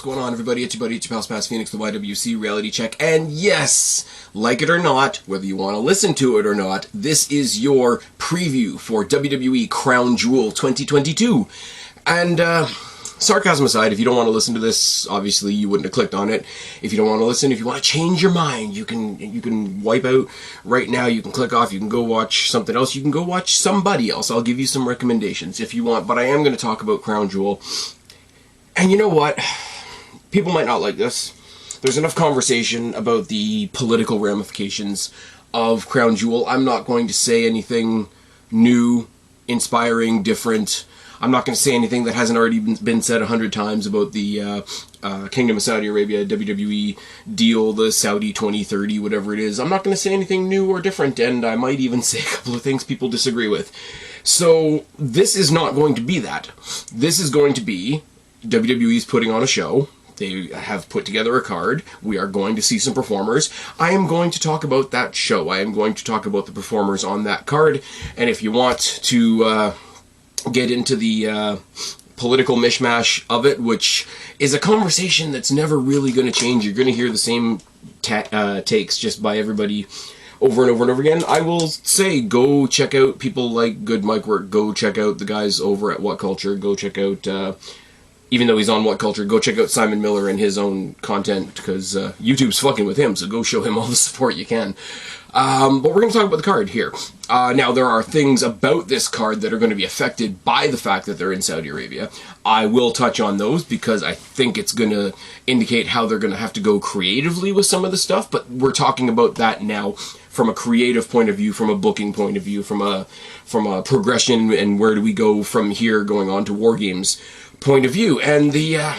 going on, everybody? It's your buddy, it's your pal Spaz Phoenix, the YWC Reality Check. And yes, like it or not, whether you want to listen to it or not, this is your preview for WWE Crown Jewel 2022. And, sarcasm aside, if you don't want to listen to this, obviously you wouldn't have clicked on it. If you don't want to listen, if you want to change your mind, you can wipe out right now. You can click off. You can go watch something else. You can go watch somebody else. I'll give you some recommendations if you want. But I am going to talk about Crown Jewel. And you know what? People might not like this. There's enough conversation about the political ramifications of Crown Jewel. I'm not going to say anything new, inspiring, different. I'm not going to say anything that hasn't already been said 100 times about the Kingdom of Saudi Arabia WWE deal, the Saudi 2030, whatever it is. I'm not going to say anything new or different, and I might even say a couple of things people disagree with. So this is not going to be that. This is going to be WWE's putting on a show. They have put together a card. We are going to see some performers. I am going to talk about that show. I am going to talk about the performers on that card. And if you want to get into the political mishmash of it, which is a conversation that's never really going to change. You're going to hear the same takes just by everybody over and over and over again. I will say, go check out people like Good Mike Work. Go check out the guys over at What Culture. Go check out, even though he's on What Culture, go check out Simon Miller and his own content, because YouTube's fucking with him, so go show him all the support you can. But we're going to talk about the card here. Now, there are things about this card that are going to be affected by the fact that they're in Saudi Arabia. I will touch on those because I think it's going to indicate how they're going to have to go creatively with some of the stuff, but we're talking about that now from a creative point of view, from a booking point of view, from a progression and where do we go from here going on to War Games point of view. And the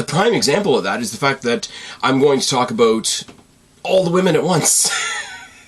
prime example of that is the fact that I'm going to talk about all the women at once.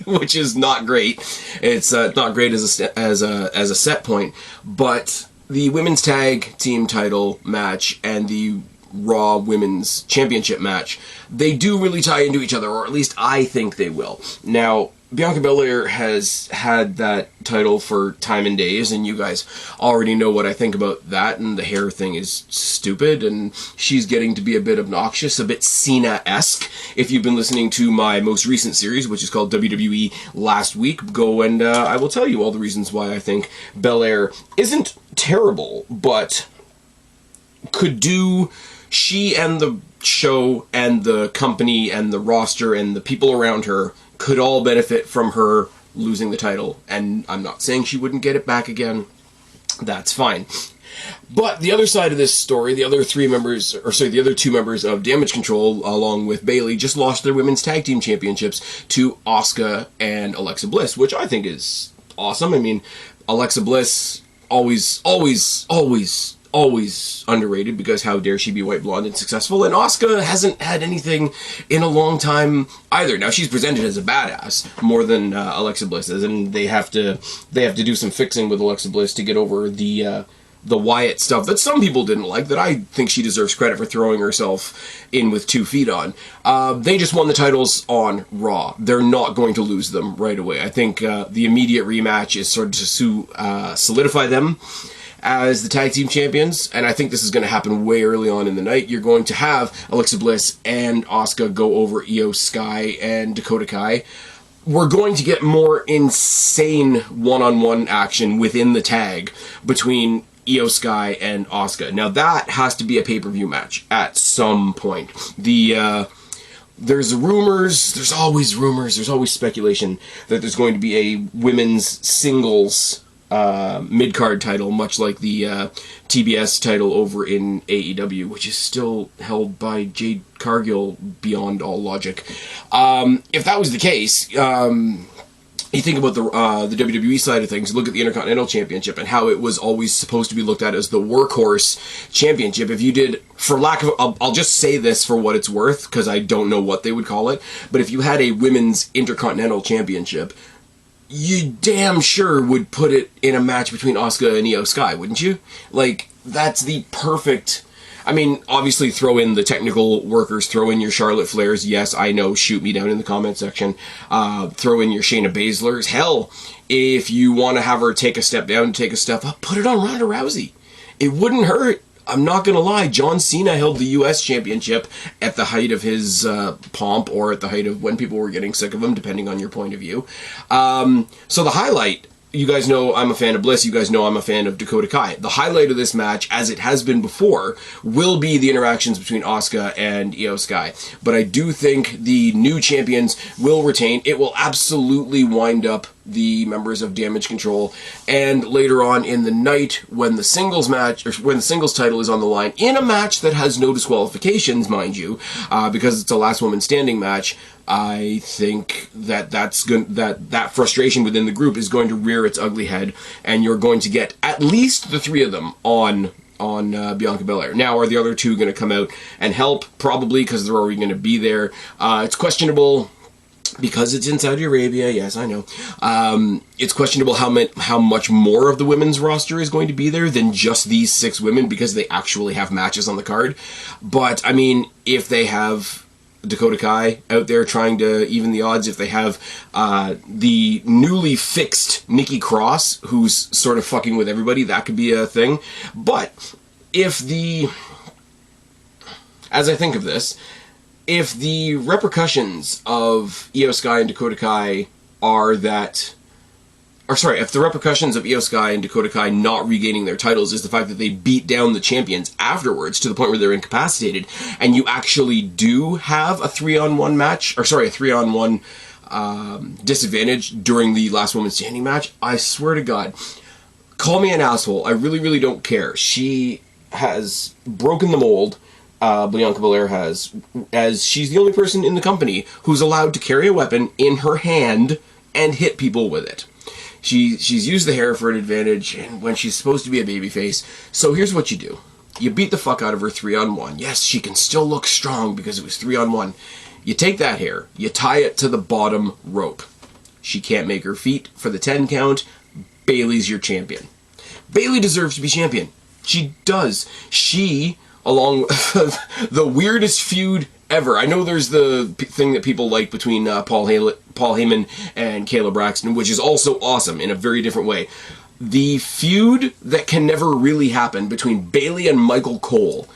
Which is not great. It's not great as a set point, but the women's tag team title match and the Raw Women's Championship match, they do really tie into each other, or at least I think they will. Now, Bianca Belair has had that title for time and days, and you guys already know what I think about that, and the hair thing is stupid, and she's getting to be a bit obnoxious, a bit Cena-esque. If you've been listening to my most recent series, which is called WWE Last Week, go and I will tell you all the reasons why I think Belair isn't terrible, but could do. She and the show and the company and the roster and the people around her could all benefit from her losing the title. And I'm not saying she wouldn't get it back again. That's fine. But the other side of this story, the other two members of Damage Control, along with Bayley, just lost their women's tag team championships to Asuka and Alexa Bliss, which I think is awesome. I mean, Alexa Bliss, always underrated, because how dare she be white, blonde, and successful, and Asuka hasn't had anything in a long time either. Now, she's presented as a badass more than Alexa Bliss is, and they have to do some fixing with Alexa Bliss to get over the Wyatt stuff that some people didn't like, that I think she deserves credit for throwing herself in with 2 feet on. They just won the titles on Raw. They're not going to lose them right away. I think the immediate rematch is sort of to solidify them as the tag team champions, and I think this is going to happen way early on in the night. You're going to have Alexa Bliss and Asuka go over Io Sky and Dakota Kai. We're going to get more insane one-on-one action within the tag between Io Sky and Asuka. Now, that has to be a pay-per-view match at some point. There's always rumors, there's always speculation that there's going to be a women's singles mid-card title, much like the TBS title over in AEW, which is still held by Jade Cargill beyond all logic. If that was the case, you think about the WWE side of things, look at the Intercontinental Championship and how it was always supposed to be looked at as the workhorse championship. If you did, for lack of, I'll just say this for what it's worth, because I don't know what they would call it, but if you had a women's Intercontinental Championship, you damn sure would put it in a match between Asuka and Io Sky, wouldn't you? Like, that's the perfect. I mean, obviously throw in the technical workers, throw in your Charlotte Flairs, yes, I know, shoot me down in the comment section. Throw in your Shayna Baszlers. Hell, if you want to have her take a step down, take a step up, put it on Ronda Rousey. It wouldn't hurt. I'm not going to lie, John Cena held the U.S. Championship at the height of his pomp, or at the height of when people were getting sick of him, depending on your point of view. So the highlight, you guys know I'm a fan of Bliss, you guys know I'm a fan of Dakota Kai. The highlight of this match, as it has been before, will be the interactions between Asuka and Io Sky. But I do think the new champions will retain. It will absolutely wind up the members of Damage Control, and later on in the night, when the singles match, or when the singles title is on the line, in a match that has no disqualifications, mind you, because it's a last woman standing match, I think that that frustration within the group is going to rear its ugly head, and you're going to get at least the three of them on Bianca Belair. Now, are the other two going to come out and help? Probably, because they're already going to be there. It's questionable. Because it's in Saudi Arabia, yes, I know. It's questionable how much more of the women's roster is going to be there than just these 6 women, because they actually have matches on the card. But, I mean, if they have Dakota Kai out there trying to even the odds, if they have the newly fixed Nikki Cross, who's sort of fucking with everybody, that could be a thing. But as I think of this, if the repercussions of Io Sky and Dakota Kai are that... if the repercussions of Io Sky and Dakota Kai not regaining their titles is the fact that they beat down the champions afterwards to the point where they're incapacitated, and you actually do have a 3-on-1 match, a 3-on-1 disadvantage during the last woman standing match, I swear to God, call me an asshole, I really, really don't care. She has broken the mold, Bianca Belair has, as she's the only person in the company who's allowed to carry a weapon in her hand and hit people with it. She's used the hair for an advantage and when she's supposed to be a babyface. So here's what you do. You beat the fuck out of her 3-on-1. Yes, she can still look strong because it was 3-on-1. You take that hair, you tie it to the bottom rope. She can't make her feet for the 10 count. Bayley's your champion. Bayley deserves to be champion. She does. She... along the weirdest feud ever. I know there's the thing that people like between Paul Heyman and Kayla Braxton, which is also awesome in a very different way. The feud that can never really happen between Bayley and Michael Cole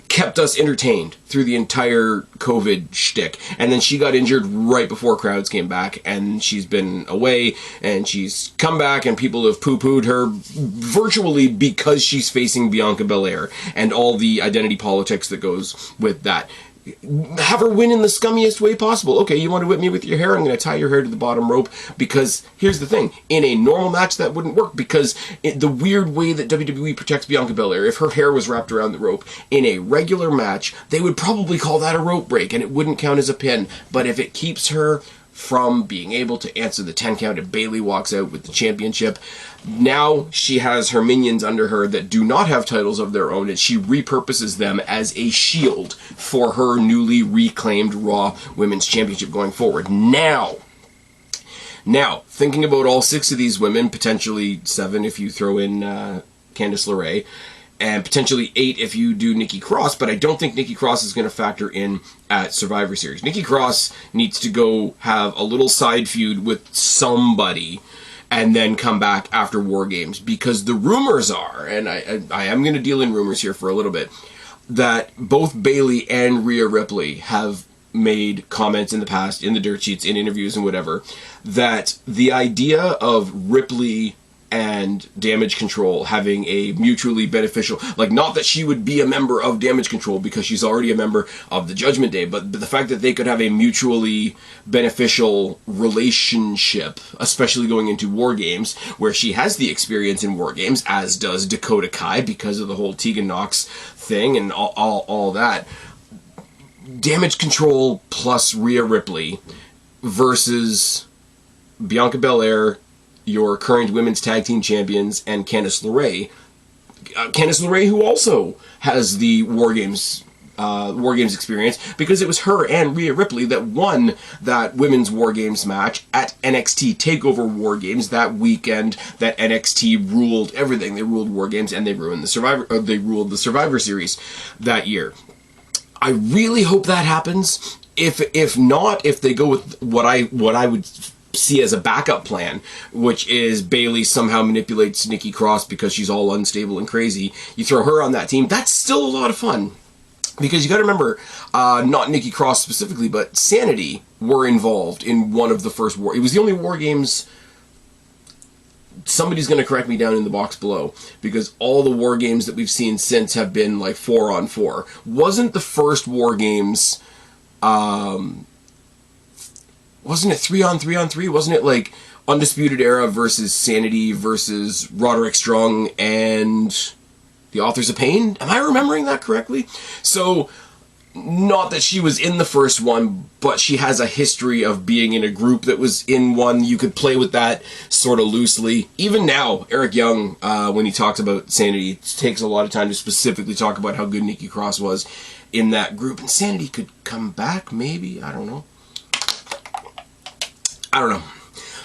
kept us entertained through the entire COVID shtick. And then she got injured right before crowds came back, and she's been away, and she's come back, and people have poo-pooed her virtually because she's facing Bianca Belair and all the identity politics that goes with that. Have her win in the scummiest way possible. Okay, you want to whip me with your hair? I'm going to tie your hair to the bottom rope, because here's the thing. In a normal match, that wouldn't work, because the weird way that WWE protects Bianca Belair, if her hair was wrapped around the rope, in a regular match, they would probably call that a rope break, and it wouldn't count as a pin. But if it keeps her from being able to answer the 10 count and Bayley walks out with the championship, now she has her minions under her that do not have titles of their own, and she repurposes them as a shield for her newly reclaimed Raw Women's Championship going forward. Now, thinking about all 6 of these women, potentially 7 if you throw in Candice LeRae, and potentially 8 if you do Nikki Cross, but I don't think Nikki Cross is going to factor in at Survivor Series. Nikki Cross needs to go have a little side feud with somebody and then come back after War Games, because the rumors are, and I am going to deal in rumors here for a little bit, that both Bayley and Rhea Ripley have made comments in the past, in the dirt sheets, in interviews and whatever, that the idea of Ripley and Damage Control having a mutually beneficial, like, not that she would be a member of Damage Control because she's already a member of the Judgment Day, but the fact that they could have a mutually beneficial relationship, especially going into War Games, where she has the experience in War Games, as does Dakota Kai because of the whole Tegan Nox thing and all that. Damage Control plus Rhea Ripley versus Bianca Belair, your current women's tag team champions, and Candice LeRae. Candice LeRae, who also has the War Games experience, because it was her and Rhea Ripley that won that women's War Games match at NXT TakeOver War Games that weekend that NXT ruled everything. They ruled War Games and they ruled the Survivor Series that year. I really hope that happens. If not, if they go with what I would see as a backup plan, which is Bayley somehow manipulates Nikki Cross because she's all unstable and crazy. You throw her on that team, that's still a lot of fun. Because you got to remember, not Nikki Cross specifically, but Sanity were involved in one of the first war. It was the only War Games. Somebody's going to correct me down in the box below, because all the War Games that we've seen since have been like 4-on-4. Wasn't the first War Games, wasn't it 3-on-3-on-3? Wasn't it like Undisputed Era versus Sanity versus Roderick Strong and the Authors of Pain? Am I remembering that correctly? So, not that she was in the first one, but she has a history of being in a group that was in one. You could play with that sort of loosely. Even now, Eric Young, when he talks about Sanity, takes a lot of time to specifically talk about how good Nikki Cross was in that group. And Sanity could come back, maybe? I don't know.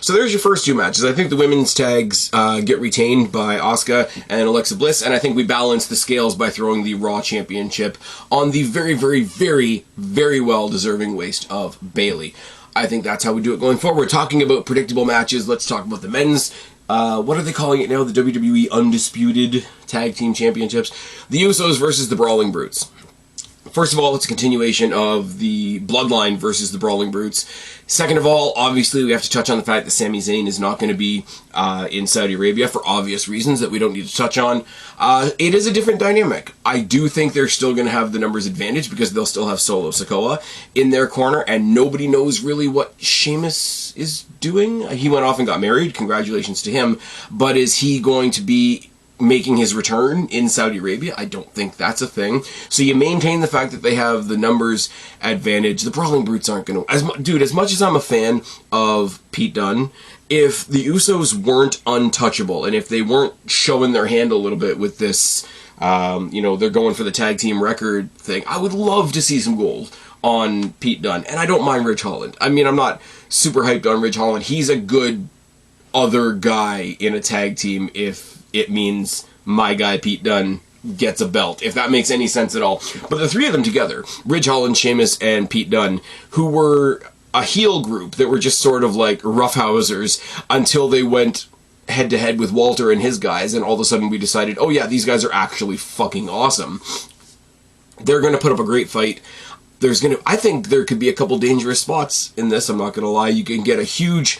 So there's your first two matches. I think the women's tags get retained by Asuka and Alexa Bliss, and I think we balance the scales by throwing the Raw Championship on the very, very, very, very well-deserving waist of Bayley. I think that's how we do it going forward. Talking about predictable matches, let's talk about the men's. What are they calling it now? The WWE Undisputed Tag Team Championships. The Usos versus the Brawling Brutes. First of all, it's a continuation of the Bloodline versus the Brawling Brutes. Second of all, obviously, we have to touch on the fact that Sami Zayn is not going to be in Saudi Arabia for obvious reasons that we don't need to touch on. It is a different dynamic. I do think they're still going to have the numbers advantage because they'll still have Solo Sikoa in their corner, and nobody knows really what Sheamus is doing. He went off and got married. Congratulations to him. But is he going to be making his return in Saudi Arabia? I don't think that's a thing. So you maintain the fact that they have the numbers advantage. The Brawling Brutes aren't going to... Dude, as much as I'm a fan of Pete Dunne, if the Usos weren't untouchable, and if they weren't showing their hand a little bit with this, they're going for the tag team record thing, I would love to see some gold on Pete Dunne. And I don't mind Ridge Holland. I mean, I'm not super hyped on Ridge Holland. He's a good other guy in a tag team if it means my guy Pete Dunne gets a belt, if that makes any sense at all. But the three of them together, Ridge Holland, Sheamus, and Pete Dunne, who were a heel group that were just sort of like roughhousers until they went head-to-head with Walter and his guys, and all of a sudden we decided, oh yeah, these guys are actually fucking awesome. They're going to put up a great fight. I think there could be a couple dangerous spots in this, I'm not going to lie. You can get a huge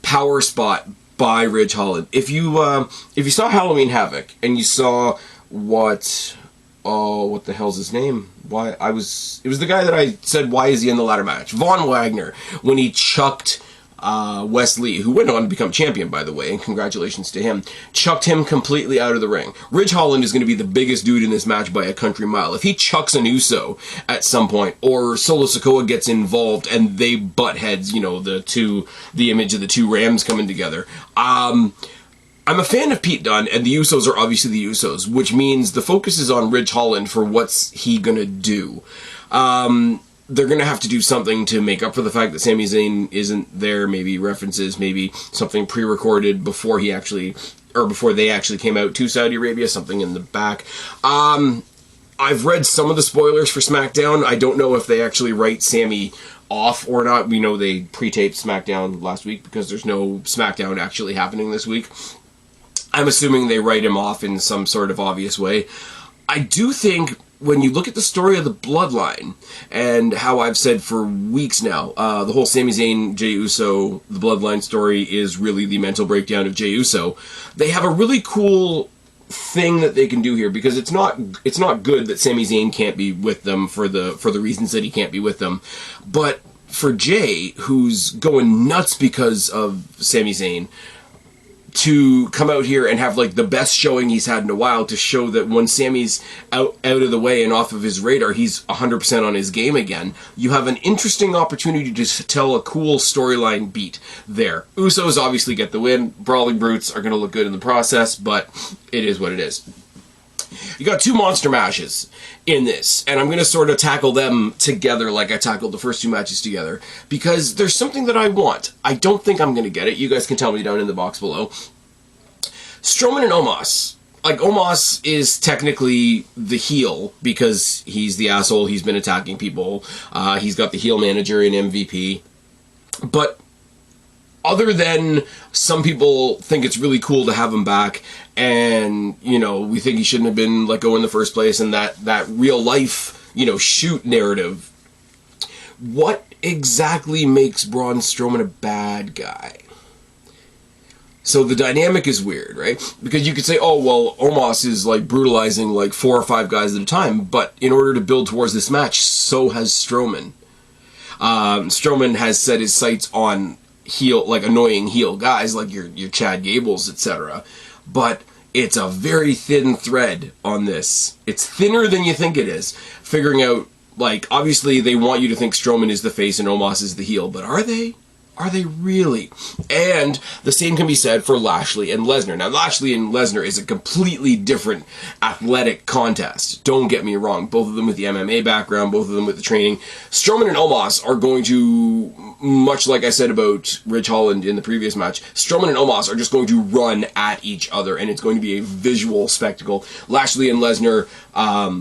power spot by Ridge Holland. If you saw Halloween Havoc and you saw what the hell's his name? It was the guy that I said, why is he in the ladder match? Von Wagner, when he chucked Wes Lee, who went on to become champion, by the way, and congratulations to him, chucked him completely out of the ring. Ridge Holland is going to be the biggest dude in this match by a country mile. If he chucks an Uso at some point, or Solo Sikoa gets involved and they butt heads, the image of the two Rams coming together. I'm a fan of Pete Dunne, and the Usos are obviously the Usos, which means the focus is on Ridge Holland for what's he going to do. They're going to have to do something to make up for the fact that Sami Zayn isn't there, maybe references, maybe something pre-recorded before they actually came out to Saudi Arabia, something in the back. I've read some of the spoilers for SmackDown. I don't know if they actually write Sami off or not. We know they pre-taped SmackDown last week because there's no SmackDown actually happening this week. I'm assuming they write him off in some sort of obvious way. I do think when you look at the story of the Bloodline, and how I've said for weeks now, the whole Sami Zayn, Jey Uso, the Bloodline story is really the mental breakdown of Jey Uso. They have a really cool thing that they can do here, because it's not good that Sami Zayn can't be with them for the reasons that he can't be with them. But for Jey, who's going nuts because of Sami Zayn, to come out here and have like the best showing he's had in a while, to show that when Sammy's out of the way and off of his radar, he's 100% on his game again. You have an interesting opportunity to tell a cool storyline beat there. Usos obviously get the win. Brawling Brutes are going to look good in the process, but it is what it is. You got two monster matches in this, and I'm going to sort of tackle them together like I tackled the first two matches together, because there's something that I want. I don't think I'm going to get it. You guys can tell me down in the box below. Strowman and Omos. Like, Omos is technically the heel because he's the asshole. He's been attacking people. He's got the heel manager in MVP. But other than some people think it's really cool to have him back, and, you know, we think he shouldn't have been let go in the first place, and that real life, you know, shoot narrative, what exactly makes Braun Strowman a bad guy? So the dynamic is weird, right? Because you could say, oh, well, Omos is, like, brutalizing, like, 4 or 5 guys at a time, but in order to build towards this match, so has Strowman. Strowman has set his sights on heel, like, annoying heel guys, like your Chad Gables, etc. But it's a very thin thread on this. It's thinner than you think it is. Figuring out, like, obviously they want you to think Strowman is the face and Omos is the heel, but are they? Are they really? And the same can be said for Lashley and Lesnar. Now, Lashley and Lesnar is a completely different athletic contest. Don't get me wrong. Both of them with the MMA background, both of them with the training. Strowman and Omos are going to, much like I said about Ridge Holland in the previous match, Strowman and Omos are just going to run at each other, and it's going to be a visual spectacle. Lashley and Lesnar,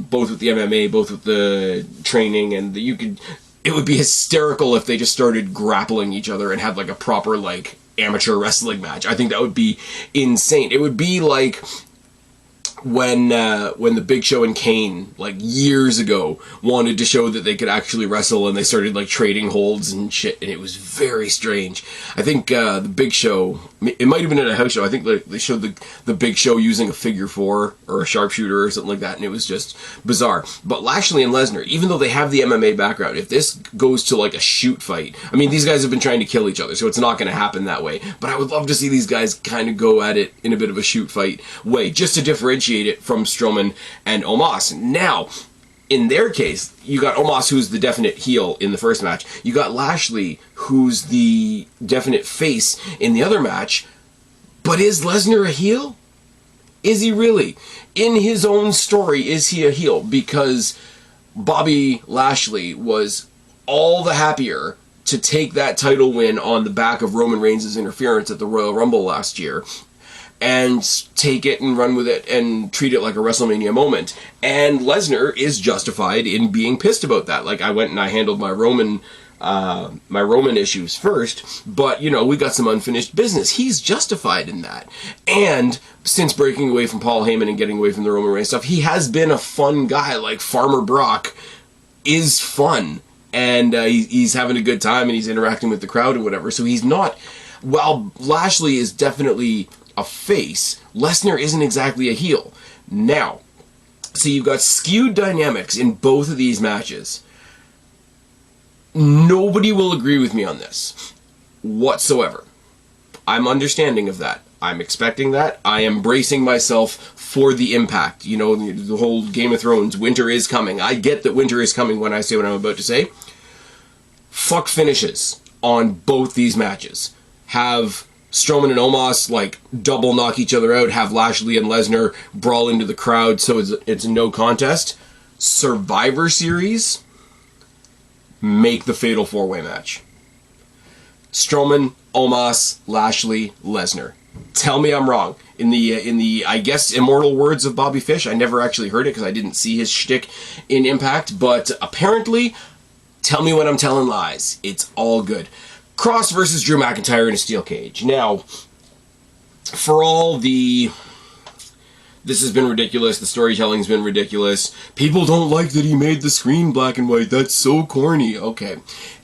both with the MMA, both with the training, and it would be hysterical if they just started grappling each other and had, like, a proper, like, amateur wrestling match. I think that would be insane. It would be like when the Big Show and Kane, like, years ago, wanted to show that they could actually wrestle, and they started, like, trading holds and shit, and it was very strange. I think the Big Show, it might have been at a house show, I think they showed the Big Show using a figure 4 or a sharpshooter or something like that, and it was just bizarre. But Lashley and Lesnar, even though they have the MMA background, if this goes to, like, a shoot fight, I mean, these guys have been trying to kill each other, so it's not going to happen that way, but I would love to see these guys kind of go at it in a bit of a shoot fight way, just to differentiate it from Strowman and Omos. Now, in their case, you got Omos, who's the definite heel in the first match. You got Lashley, who's the definite face in the other match. But is Lesnar a heel? Is he really? In his own story, is he a heel? Because Bobby Lashley was all the happier to take that title win on the back of Roman Reigns' interference at the Royal Rumble last year, and take it and run with it and treat it like a WrestleMania moment. And Lesnar is justified in being pissed about that. Like, I went and I handled my Roman issues first, but, you know, we got some unfinished business. He's justified in that. And since breaking away from Paul Heyman and getting away from the Roman Reigns stuff, he has been a fun guy. Like, Farmer Brock is fun, and he's having a good time, and he's interacting with the crowd and whatever. So he's not, while Lashley is definitely a face, Lesnar isn't exactly a heel. Now, so you've got skewed dynamics in both of these matches. Nobody will agree with me on this whatsoever. I'm understanding of that. I'm expecting that. I am bracing myself for the impact. You know, the whole Game of Thrones, winter is coming. I get that winter is coming when I say what I'm about to say. Fuck finishes on both these matches. Have Strowman and Omos, like, double knock each other out, have Lashley and Lesnar brawl into the crowd, so it's a no contest. Survivor Series, make the Fatal 4-Way match. Strowman, Omos, Lashley, Lesnar. Tell me I'm wrong. In the I guess, immortal words of Bobby Fish, I never actually heard it because I didn't see his shtick in Impact, but apparently, tell me when I'm telling lies. It's all good. Cross versus Drew McIntyre in a steel cage. Now, for all the, this has been ridiculous, the storytelling's been ridiculous, people don't like that he made the screen black and white, that's so corny. Okay,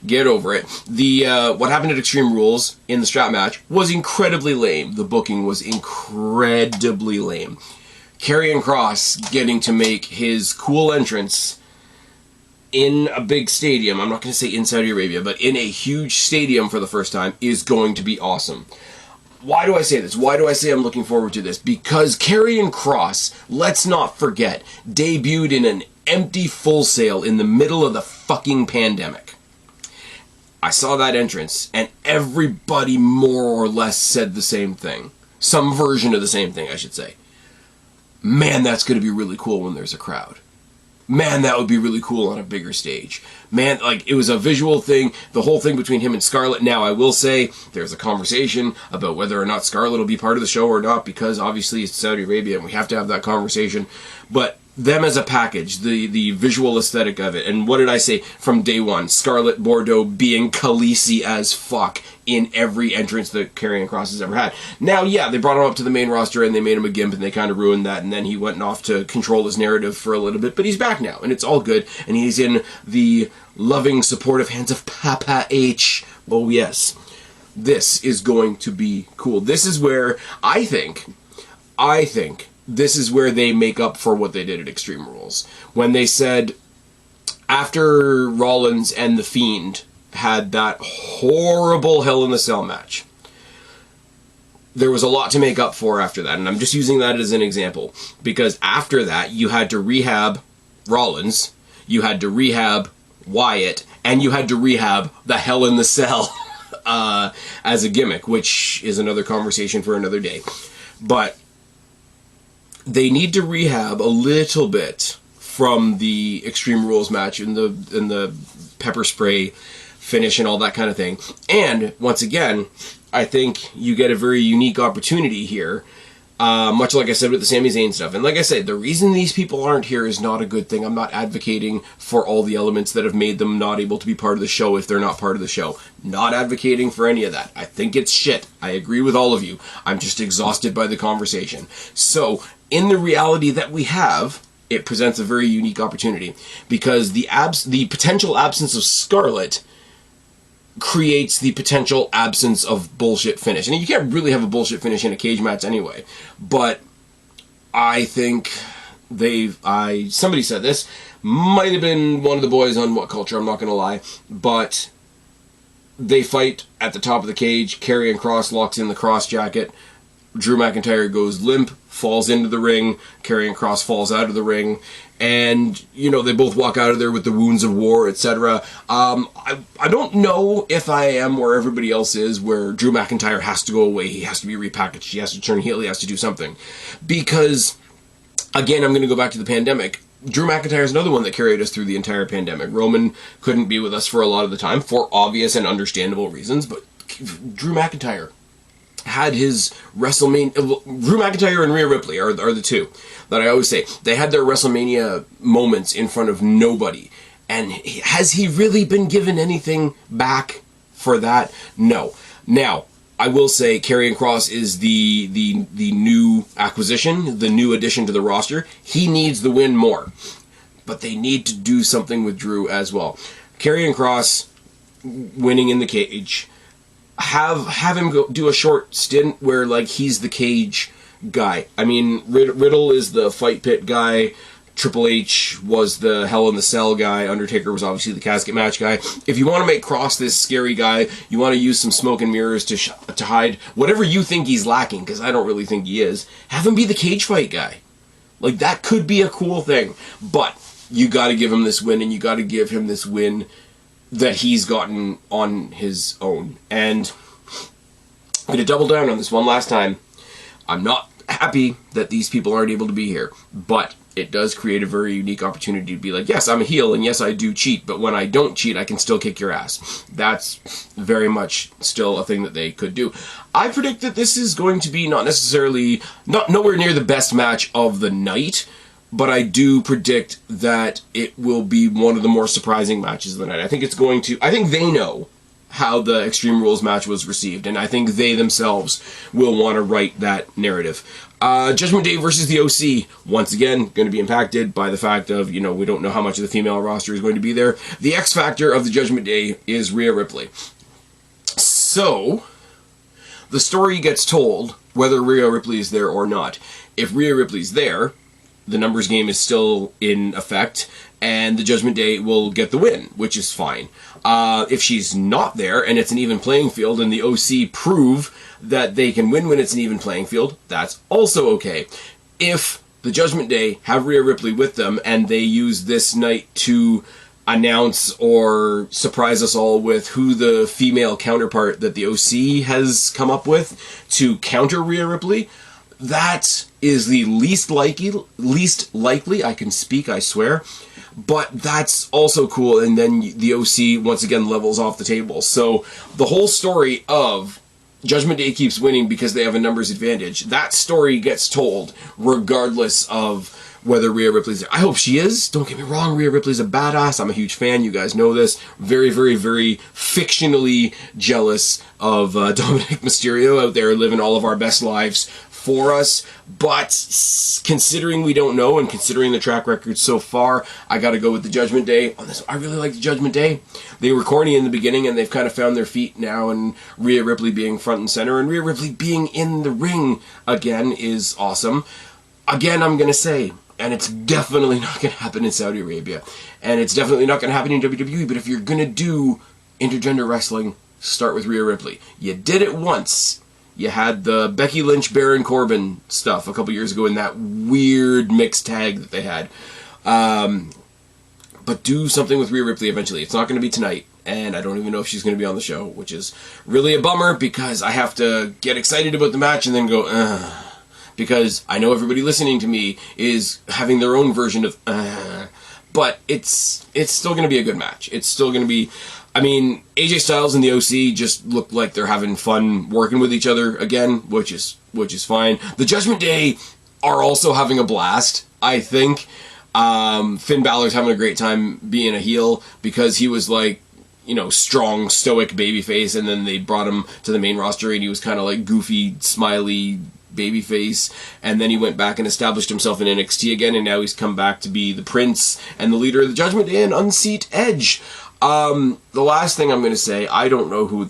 get over it. What happened at Extreme Rules in the strap match was incredibly lame. The booking was incredibly lame. Karrion Kross getting to make his cool entrance in a big stadium, I'm not going to say in Saudi Arabia, but in a huge stadium for the first time, is going to be awesome. Why do I say this? Why do I say I'm looking forward to this? Because Karrion Kross, let's not forget, debuted in an empty Full Sail in the middle of the fucking pandemic. I saw that entrance, and everybody more or less said the same thing. Some version of the same thing, I should say. Man, that's going to be really cool when there's a crowd. Man, that would be really cool on a bigger stage. Man, like, it was a visual thing, the whole thing between him and Scarlett. Now, I will say, there's a conversation about whether or not Scarlett will be part of the show or not, because obviously it's Saudi Arabia, and we have to have that conversation. But them as a package, the visual aesthetic of it. And what did I say from day one? Scarlet Bordeaux being Khaleesi as fuck in every entrance that Karrion Kross has ever had. Now, yeah, they brought him up to the main roster and they made him a gimp and they kind of ruined that, and then he went off to control his narrative for a little bit, but he's back now and it's all good, and he's in the loving, supportive hands of Papa H. Oh yes. This is going to be cool. This is where I think this is where they make up for what they did at Extreme Rules. When they said, after Rollins and The Fiend had that horrible Hell in the Cell match, there was a lot to make up for after that. And I'm just using that as an example, because after that, you had to rehab Rollins, you had to rehab Wyatt, and you had to rehab the Hell in the Cell as a gimmick, which is another conversation for another day. But they need to rehab a little bit from the Extreme Rules match and the pepper spray finish and all that kind of thing. And once again, I think you get a very unique opportunity here, much like I said with the Sami Zayn stuff. And like I said, the reason these people aren't here is not a good thing. I'm not advocating for all the elements that have made them not able to be part of the show if they're not part of the show. Not advocating for any of that. I think it's shit. I agree with all of you. I'm just exhausted by the conversation. So, in the reality that we have, it presents a very unique opportunity, because the potential absence of Scarlet creates the potential absence of bullshit finish. And you can't really have a bullshit finish in a cage match anyway. But I think somebody said this, might have been one of the boys on What Culture, I'm not going to lie, but they fight at the top of the cage, Karrion Kross locks in the cross jacket, Drew McIntyre goes limp, falls into the ring, Karrion Kross falls out of the ring, and, you know, they both walk out of there with the wounds of war, etc. I don't know if I am where everybody else is, where Drew McIntyre has to go away, he has to be repackaged, he has to turn heel, he has to do something. Because, again, I'm going to go back to the pandemic. Drew McIntyre is another one that carried us through the entire pandemic. Roman couldn't be with us for a lot of the time, for obvious and understandable reasons, but Drew McIntyre had his WrestleMania... Drew McIntyre and Rhea Ripley are the two that I always say. They had their WrestleMania moments in front of nobody. And has he really been given anything back for that? No. Now, I will say Karrion Kross is the new acquisition, the new addition to the roster. He needs the win more. But they need to do something with Drew as well. Karrion Kross winning in the cage... Have him do a short stint where, like, he's the cage guy. I mean, Riddle is the fight pit guy. Triple H was the Hell in the Cell guy. Undertaker was obviously the casket match guy. If you want to make Kross this scary guy, you want to use some smoke and mirrors to hide whatever you think he's lacking, because I don't really think he is. Have him be the cage fight guy. Like, that could be a cool thing. But you got to give him this win, and you got to give him this win that he's gotten on his own. And I'm going to double down on this one last time. I'm not happy that these people aren't able to be here, but it does create a very unique opportunity to be like, yes, I'm a heel, and yes, I do cheat, but when I don't cheat, I can still kick your ass. That's very much still a thing that they could do. I predict that this is going to be nowhere near the best match of the night, but I do predict that it will be one of the more surprising matches of the night. I think they know how the Extreme Rules match was received, and I think they themselves will want to write that narrative. Judgment Day versus the OC, once again, going to be impacted by the fact of, you know, we don't know how much of the female roster is going to be there. The X factor of the Judgment Day is Rhea Ripley. So, the story gets told whether Rhea Ripley is there or not. If Rhea Ripley's there, the numbers game is still in effect, and the Judgment Day will get the win, which is fine. If she's not there, and it's an even playing field, and the OC prove that they can win when it's an even playing field, that's also okay. If the Judgment Day have Rhea Ripley with them, and they use this night to announce or surprise us all with who the female counterpart that the OC has come up with to counter Rhea Ripley, that is the least likely, I can speak, I swear, but that's also cool, and then the OC once again levels off the table. So the whole story of Judgment Day keeps winning because they have a numbers advantage, that story gets told regardless of whether Rhea Ripley's there. I hope she is. Don't get me wrong, Rhea Ripley's a badass. I'm a huge fan. You guys know this. Very, very, very fictionally jealous of Dominic Mysterio out there living all of our best lives for us. But considering we don't know and considering the track record so far, I got to go with the Judgment Day on this. I really like the Judgment Day. They were corny in the beginning and they've kind of found their feet now, and Rhea Ripley being front and center and Rhea Ripley being in the ring again is awesome. Again, I'm going to say, and it's definitely not going to happen in Saudi Arabia, and it's definitely not going to happen in WWE, but if you're going to do intergender wrestling, start with Rhea Ripley. You did it once. You had the Becky Lynch, Baron Corbin stuff a couple years ago in that weird mixed tag that they had. But do something with Rhea Ripley eventually. It's not going to be tonight, and I don't even know if she's going to be on the show, which is really a bummer because I have to get excited about the match and then go, ugh. Because I know everybody listening to me is having their own version of but it's still going to be a good match. It's still going to be, I mean, AJ Styles and the OC just look like they're having fun working with each other again, which is fine. The Judgment Day are also having a blast, I think. Finn Balor's having a great time being a heel because he was like, you know, strong, stoic babyface, and then they brought him to the main roster and he was kind of like goofy, smiley babyface, and then he went back and established himself in NXT again, and now he's come back to be the Prince and the leader of the Judgment Day and unseat Edge. The last thing I'm going to say, I don't know who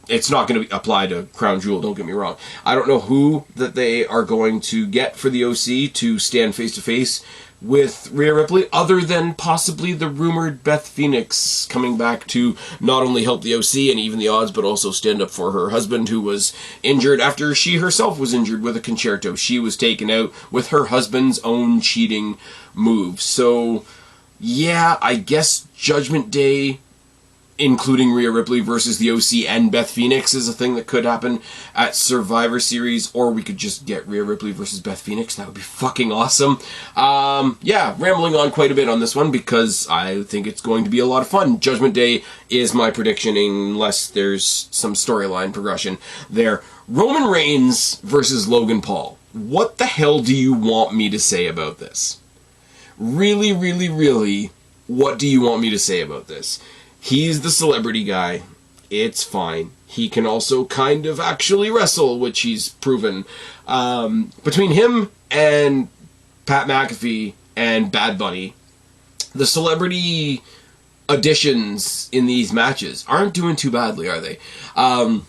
it's not going to apply to Crown Jewel, don't get me wrong. I don't know who that they are going to get for the OC to stand face to face with Rhea Ripley, other than possibly the rumored Beth Phoenix coming back to not only help the OC and even the odds, but also stand up for her husband who was injured after she herself was injured with a concerto. She was taken out with her husband's own cheating move. So, yeah, I guess Judgment Day, including Rhea Ripley versus the OC and Beth Phoenix, is a thing that could happen at Survivor Series, or we could just get Rhea Ripley versus Beth Phoenix. That would be fucking awesome. Yeah, rambling on quite a bit on this one because I think it's going to be a lot of fun. Judgment Day is my prediction unless there's some storyline progression there. Roman Reigns versus Logan Paul. What the hell do you want me to say about this? Really, really, really, what do you want me to say about this? He's the celebrity guy. It's fine. He can also kind of actually wrestle, which he's proven. Between him and Pat McAfee and Bad Bunny, the celebrity additions in these matches aren't doing too badly, are they? I'm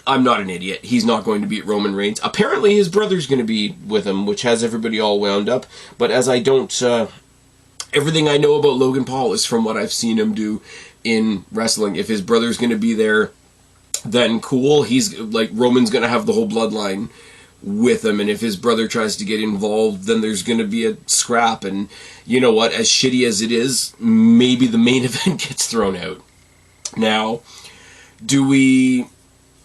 not an idiot. He's not going to beat Roman Reigns. Apparently his brother's going to be with him, which has everybody all wound up. But as I don't... everything I know about Logan Paul is from what I've seen him do in wrestling. If his brother's going to be there, then cool. He's like, Roman's going to have the whole bloodline with him, and if his brother tries to get involved, then there's going to be a scrap, and you know what, as shitty as it is, maybe the main event gets thrown out. Now, do we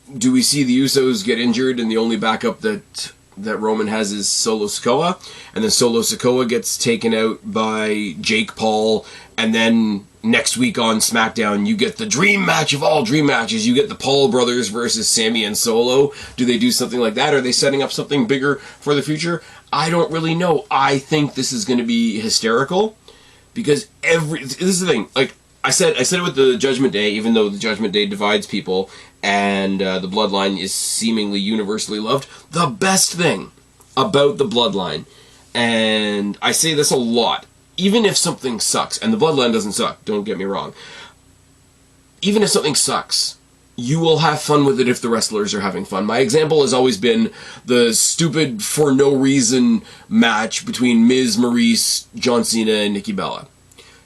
see the Usos get injured and the only backup that Roman has is Solo Sikoa, and then Solo Sikoa gets taken out by Jake Paul, and then next week on SmackDown you get the dream match of all dream matches. You get the Paul brothers versus Sammy and Solo. Do they do something like that? Are they setting up something bigger for the future? I don't really know. I think this is going to be hysterical because this is the thing. Like I said it with the Judgment Day, even though the Judgment Day divides people and the Bloodline is seemingly universally loved. The best thing about the Bloodline, and I say this a lot, even if something sucks, and the Bloodline doesn't suck, don't get me wrong, even if something sucks, you will have fun with it if the wrestlers are having fun. My example has always been the stupid, for no reason match between Miz, Maurice, John Cena, and Nikki Bella.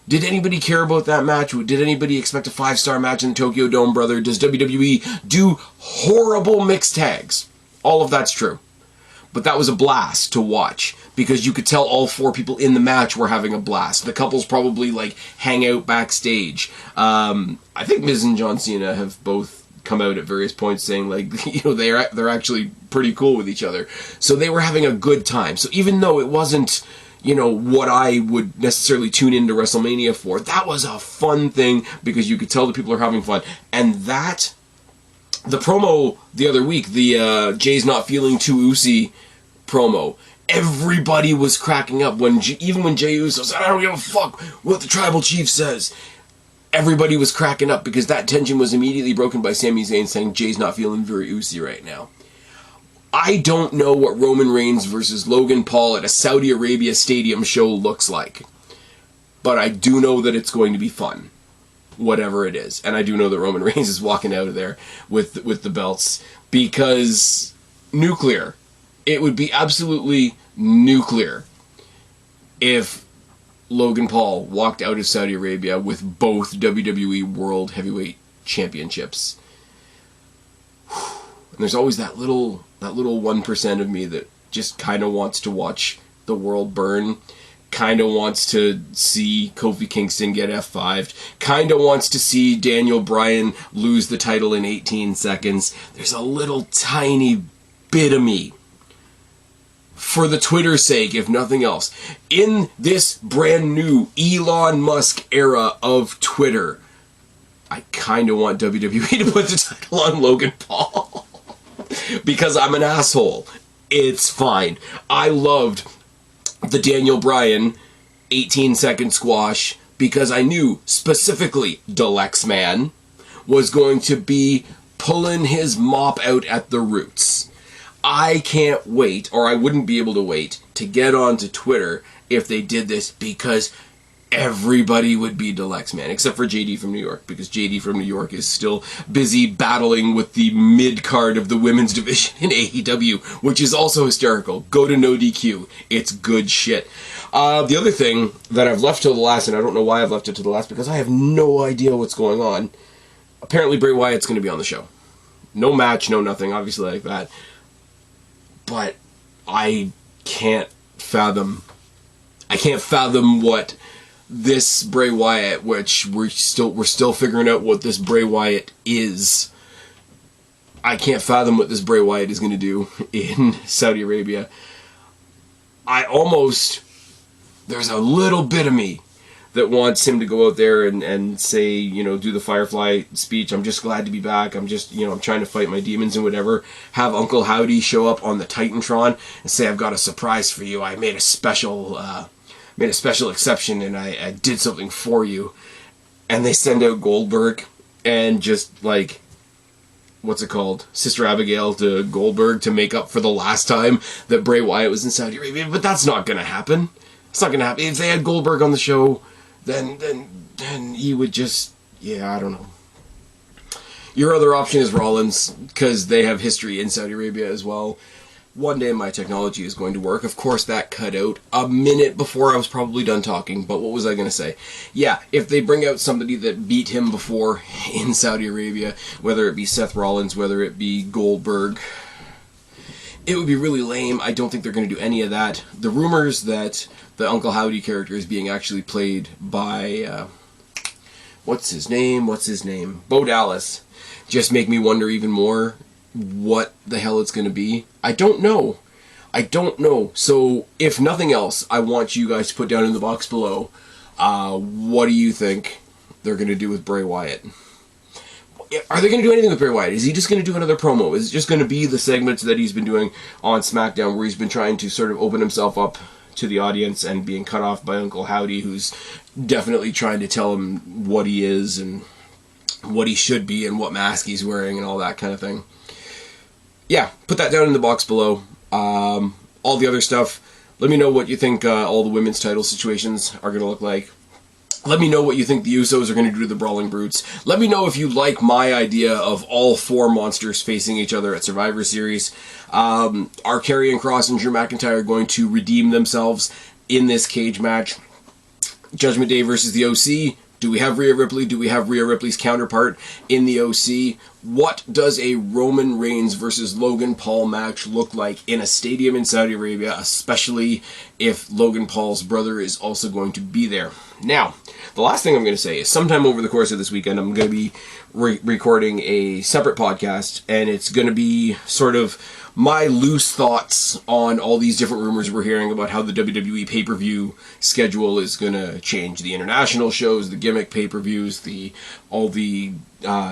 Did anybody care about that match? Did anybody expect a 5-star match in the Tokyo Dome, brother? Does WWE do horrible mixed tags? All of that's true. But that was a blast to watch because you could tell all 4 people in the match were having a blast. The couples probably like hang out backstage. I think Miz and John Cena have both come out at various points saying like, you know, they're actually pretty cool with each other. So they were having a good time. So even though it wasn't, you know, what I would necessarily tune into WrestleMania for, that was a fun thing because you could tell the people are having fun. And that, the promo the other week, the Jay's Not Feeling Too Oozy promo, Everybody was cracking up even when Jey Uso said, "I don't give a fuck what the tribal chief says." Everybody was cracking up because that tension was immediately broken by Sami Zayn saying Jay's not feeling very Usi right now. I don't know what Roman Reigns versus Logan Paul at a Saudi Arabia stadium show looks like. But I do know that it's going to be fun. Whatever it is. And I do know that Roman Reigns is walking out of there with the belts. Because nuclear. It would be absolutely nuclear if Logan Paul walked out of Saudi Arabia with both WWE World Heavyweight Championships. And there's always that little 1% of me that just kind of wants to watch the world burn, kind of wants to see Kofi Kingston get F5'd, kind of wants to see Daniel Bryan lose the title in 18 seconds. There's a little tiny bit of me, for the Twitter's sake, if nothing else, in this brand new Elon Musk era of Twitter, I kind of want WWE to put the title on Logan Paul. Because I'm an asshole. It's fine. I loved the Daniel Bryan 18-second squash because I knew specifically Deluxe Man was going to be pulling his mop out at the roots. I can't wait, or I wouldn't be able to wait, to get onto Twitter if they did this because everybody would be Deluxe Man, except for JD from New York, because JD from New York is still busy battling with the mid-card of the women's division in AEW, which is also hysterical. Go to No DQ. It's good shit. The other thing that I've left till the last, and I don't know why I've left it to the last, because I have no idea what's going on. Apparently Bray Wyatt's going to be on the show. No match, no nothing, obviously like that. But I can't fathom what this Bray Wyatt, which we're still figuring out what this Bray Wyatt is. I can't fathom what this Bray Wyatt is going to do in Saudi Arabia. There's a little bit of me that wants him to go out there and say, you know, do the Firefly speech. I'm just glad to be back. I'm just, you know, I'm trying to fight my demons and whatever. Have Uncle Howdy show up on the Titantron and say, I've got a surprise for you. I made a special exception and I did something for you. And they send out Goldberg and just like, what's it called? Sister Abigail to Goldberg to make up for the last time that Bray Wyatt was in Saudi Arabia. But that's not going to happen. It's not going to happen. If they had Goldberg on the show, then he would just, yeah, I don't know. Your other option is Rollins, because they have history in Saudi Arabia as well. One day my technology is going to work. Of course, that cut out a minute before I was probably done talking, but what was I going to say? Yeah, if they bring out somebody that beat him before in Saudi Arabia, whether it be Seth Rollins, whether it be Goldberg, it would be really lame. I don't think they're going to do any of that. The rumors that the Uncle Howdy character is being actually played by, what's his name? Bo Dallas, just make me wonder even more what the hell it's going to be. I don't know. So, if nothing else, I want you guys to put down in the box below, what do you think they're going to do with Bray Wyatt? Are they going to do anything with Bray Wyatt? Is he just going to do another promo? Is it just going to be the segments that he's been doing on SmackDown where he's been trying to sort of open himself up to the audience and being cut off by Uncle Howdy, who's definitely trying to tell him what he is and what he should be and what mask he's wearing and all that kind of thing? Yeah, put that down in the box below. All the other stuff, let me know what you think all the women's title situations are going to look like. Let me know what you think the Usos are going to do to the Brawling Brutes. Let me know if you like my idea of all four monsters facing each other at Survivor Series. Are Karrion Kross and Drew McIntyre going to redeem themselves in this cage match? Judgment Day versus the OC. Do we have Rhea Ripley? Do we have Rhea Ripley's counterpart in the OC? What does a Roman Reigns versus Logan Paul match look like in a stadium in Saudi Arabia, especially if Logan Paul's brother is also going to be there? Now, the last thing I'm going to say is sometime over the course of this weekend, I'm going to be recording a separate podcast, and it's going to be sort of my loose thoughts on all these different rumors we're hearing about how the WWE pay-per-view schedule is going to change. The international shows, the gimmick pay-per-views, all the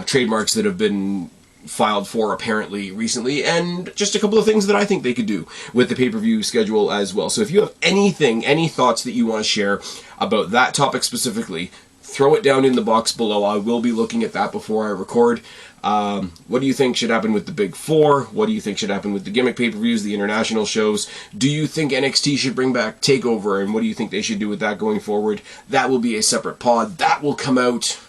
trademarks that have been filed for apparently recently, and just a couple of things that I think they could do with the pay-per-view schedule as well. So if you have any thoughts that you want to share about that topic specifically, throw it down in the box below. I will be looking at that before I record. What do you think should happen with the Big Four? What do you think should happen with the gimmick pay-per-views, the international shows? Do you think NXT should bring back TakeOver, and what do you think they should do with that going forward? That will be a separate pod. That will come out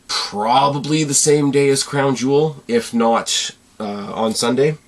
probably the same day as Crown Jewel, if not on Sunday.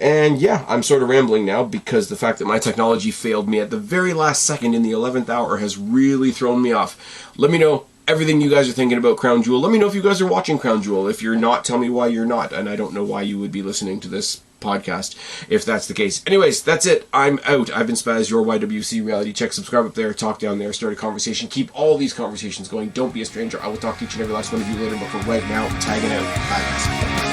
And yeah, I'm sort of rambling now because the fact that my technology failed me at the very last second in the 11th hour has really thrown me off. Let me know everything you guys are thinking about Crown Jewel. Let me know if you guys are watching Crown Jewel. If you're not, tell me why you're not. And I don't know why you would be listening to this podcast if that's the case. Anyways, that's it. I'm out. I've been Spaz, your YWC reality check. Subscribe up there, talk down there, start a conversation. Keep all these conversations going. Don't be a stranger. I will talk to each and every last one of you later, but for right now, tagging out. Bye guys.